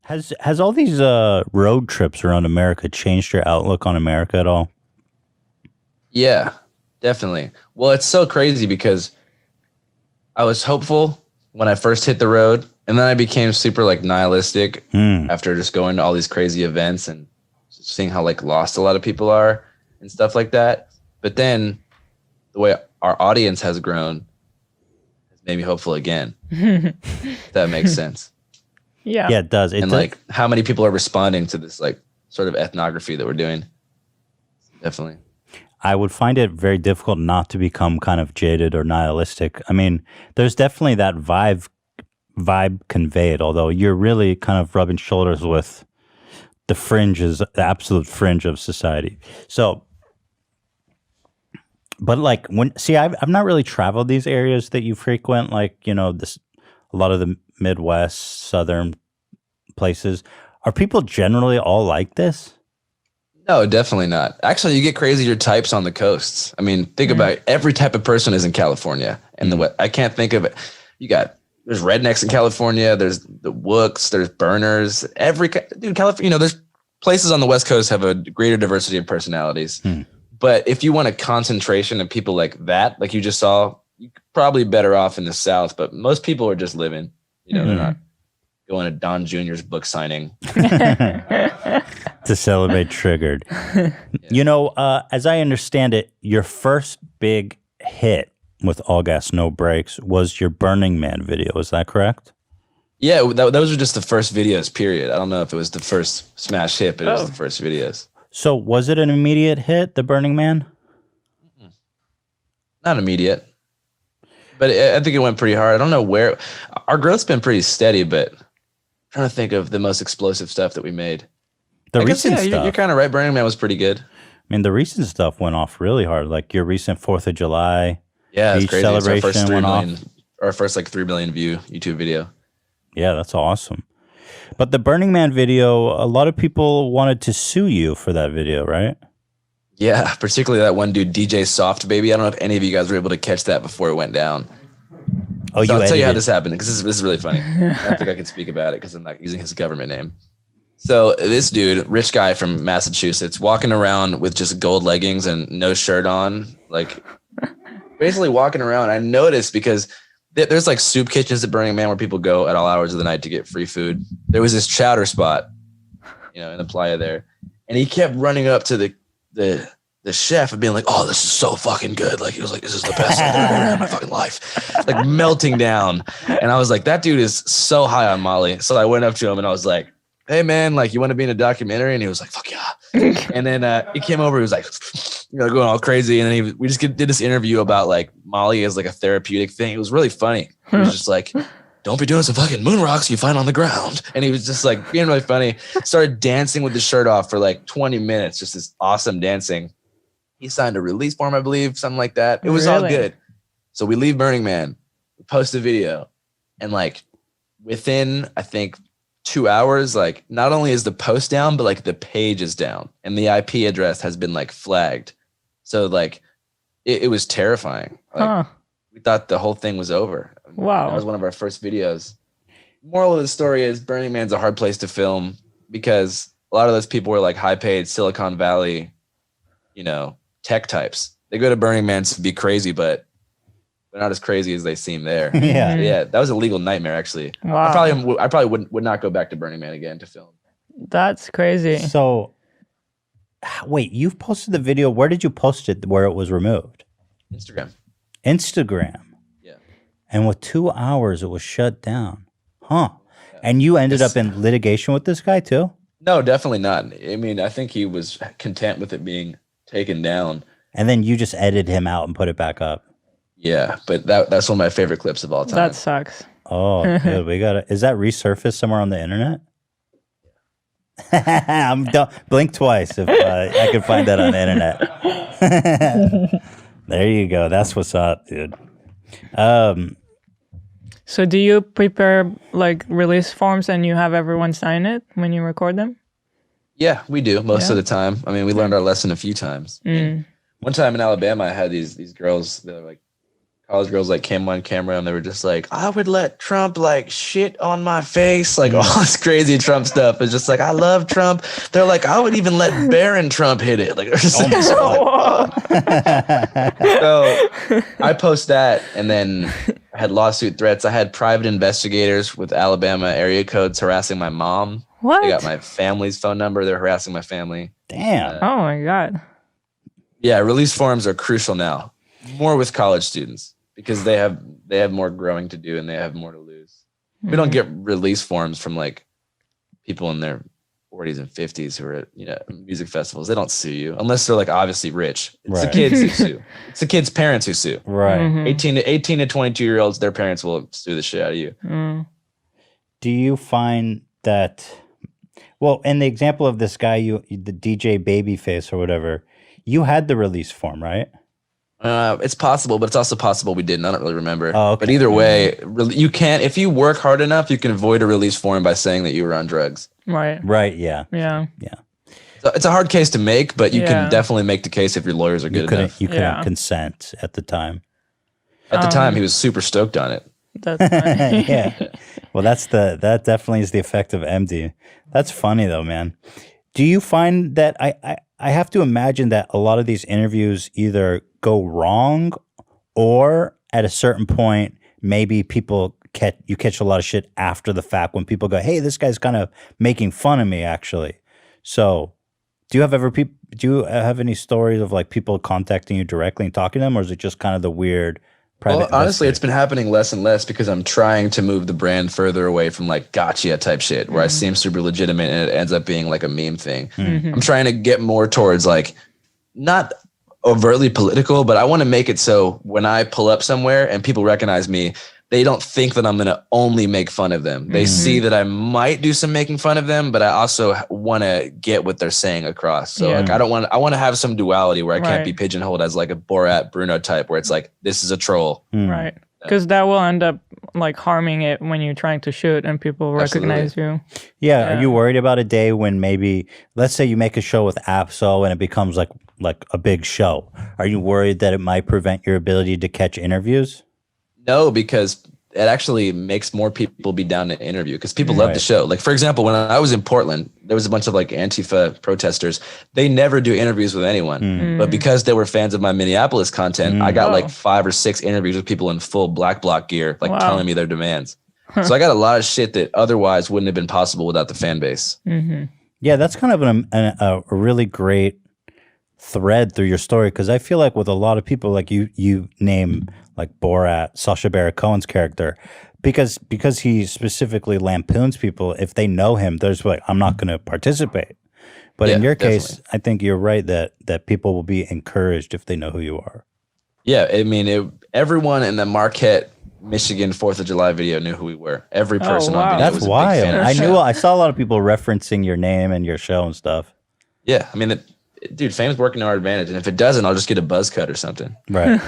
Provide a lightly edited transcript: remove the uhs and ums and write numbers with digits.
Has all these road trips around America changed your outlook on America at all? Yeah, definitely. Well, it's so crazy because I was hopeful when I first hit the road, and then I became super like nihilistic Hmm. after just going to all these crazy events and seeing how like lost a lot of people are and stuff like that. But then the way our audience has grown has made me hopeful again. If that makes sense. Yeah. Yeah, it does. It And does. like how many people are responding to this like sort of ethnography that we're doing. Definitely. I would find it very difficult not to become kind of jaded or nihilistic. I mean, there's definitely that vibe conveyed, although you're really kind of rubbing shoulders with the fringes, the absolute fringe of society. So, but like I've not really traveled these areas that you frequent, like, this, a lot of the Midwest, Southern places. Are people generally all like this? No, definitely not. Actually, you get crazier types on the coasts. I mean, think about it. Every type of person is in California, and I can't think of it. There's rednecks in California. There's the Wooks. There's burners. California. There's places on the West Coast have a greater diversity of personalities. But if you want a concentration of people like that, like you just saw, you're probably better off in the South. But most people are just living. They're not going to Don Jr.'s book signing. To celebrate Triggered. As I understand it, your first big hit with All Gas No Brakes was your Burning Man video. Is that correct? Yeah, those were just the first videos, period. I don't know if it was the first smash hit, but it was the first videos. So was it an immediate hit, the Burning Man? Not immediate. But I think it went pretty hard. I don't know where. Our growth's been pretty steady, but I'm trying to think of the most explosive stuff that we made. The recent stuff. You're kind of right. Burning Man was pretty good. I mean, the recent stuff went off really hard. Like your recent 4th of July it's beach crazy. celebration It's went off. Our first like 3 million view YouTube video. Yeah, that's awesome. But the Burning Man video, a lot of people wanted to sue you for that video, right? Yeah, particularly that one dude, DJ Soft Baby. I don't know if any of you guys were able to catch that before it went down. Oh, I'll tell you how this happened, because this is really funny. I don't think I can speak about it because I'm not using his government name. So this dude, rich guy from Massachusetts, walking around with just gold leggings and no shirt on, like basically walking around. I noticed because there's like soup kitchens at Burning Man where people go at all hours of the night to get free food. There was this chowder spot, in the playa there, and he kept running up to the chef and being like, "Oh, this is so fucking good!" Like he was like, "This is the best thing I've ever had in my fucking life," like melting down. And I was like, "That dude is so high on Molly." So I went up to him and I was like, "Hey man, like you want to be in a documentary?" And he was like, "Fuck yeah!" And then he came over. He was like, going all crazy. And then we just did this interview about like Molly as like a therapeutic thing. It was really funny. He was just like, "Don't be doing some fucking moon rocks you find on the ground." And he was just like being really funny. Started dancing with his shirt off for like 20 minutes. Just this awesome dancing. He signed a release form, I believe, something like that. It was all good. So we leave Burning Man, we post a video, and like within, I think, 2 hours, like not only is the post down, but like the page is down and the IP address has been like flagged. So like it was terrifying. Like, we thought the whole thing was over. Wow. That was one of our first videos. Moral of the story is Burning Man's a hard place to film because a lot of those people were like high paid Silicon Valley, tech types. They go to Burning Man to be crazy, but they're not as crazy as they seem there. Yeah. Yeah, that was a legal nightmare, actually. Wow. I probably would not go back to Burning Man again to film. That's crazy. So, wait, you've posted the video. Where did you post it where it was removed? Instagram. Yeah. And with 2 hours, it was shut down. Huh. Yeah. And you ended up in litigation with this guy, too? No, definitely not. I mean, I think he was content with it being taken down. And then you just edited him out and put it back up. Yeah, but that's one of my favorite clips of all time. That sucks. Oh, dude, is that resurfaced somewhere on the internet? Blink twice if I can find that on the internet. There you go. That's what's up, dude. So do you prepare like release forms and you have everyone sign it when you record them? Yeah, we do most of the time. I mean, we learned our lesson a few times. One time in Alabama, I had these girls that were like college girls like came on camera and they were just like, I would let Trump like shit on my face, like all this crazy Trump stuff. It's just like, I love Trump. They're like, I would even let Barron Trump hit it. Like, so I post that, and then I had lawsuit threats. I had private investigators with Alabama area codes harassing my mom. What? They got my family's phone number. They're harassing my family. Damn. Oh my God. Yeah, release forms are crucial now, more with college students, because they have more growing to do and they have more to lose. We don't get release forms from like people in their 40s and 50s who are at music festivals. They don't sue you unless they're like obviously rich. It's the kids who sue. It's the kids' parents who sue. Right. 18 to 22-year-olds, their parents will sue the shit out of you. Do you find that? Well, in the example of this guy, the DJ Babyface or whatever, you had the release form, right? It's possible, but it's also possible we didn't. I don't really remember. Oh, okay. But either way, you can't. If you work hard enough, you can avoid a release form by saying that you were on drugs. Right. Right. Yeah. Yeah. So it's a hard case to make, but you can definitely make the case if your lawyers are good enough. You couldn't consent at the time. At the time, he was super stoked on it. That's funny. Yeah. Well, that definitely is the effect of MD. That's funny though, man. Do you find that I have to imagine that a lot of these interviews either go wrong or at a certain point, maybe you catch a lot of shit after the fact when people go, hey, this guy's kind of making fun of me actually. So do you have any stories of like people contacting you directly and talking to them, or is it just kind of the weird private? Well, honestly, it's been happening less and less because I'm trying to move the brand further away from like gotcha type shit where I seem super legitimate and it ends up being like a meme thing. I'm trying to get more towards like not overtly political, but I want to make it so when I pull up somewhere and people recognize me, they don't think that I'm going to only make fun of them. They see that I might do some making fun of them, but I also want to get what they're saying across. So like, I want to have some duality where I can't be pigeonholed as like a Borat Bruno type where it's like, this is a troll. Right. Because that will end up like harming it when you're trying to shoot and people recognize you. Yeah. Are you worried about a day when maybe, let's say you make a show with Absol and it becomes like a big show. Are you worried that it might prevent your ability to catch interviews? No, because it actually makes more people be down to interview because people love the show. Like, for example, when I was in Portland, there was a bunch of like Antifa protesters. They never do interviews with anyone. But because they were fans of my Minneapolis content, I got like 5 or 6 interviews with people in full black bloc gear, like telling me their demands. So I got a lot of shit that otherwise wouldn't have been possible without the fan base. Yeah, that's kind of a really great thread through your story, because I feel like with a lot of people, like you name like Borat, Sacha Baron Cohen's character, because he specifically lampoons people. If they know him, there's like, I'm not going to participate. But in your case, I think you're right that people will be encouraged if they know who you are. Yeah, I mean, everyone in the Marquette, Michigan 4th of July video knew who we were. Every person on video was a big fan of the show. I saw a lot of people referencing your name and your show and stuff. Yeah, I mean, dude, fame's working to our advantage, and if it doesn't, I'll just get a buzz cut or something. Right.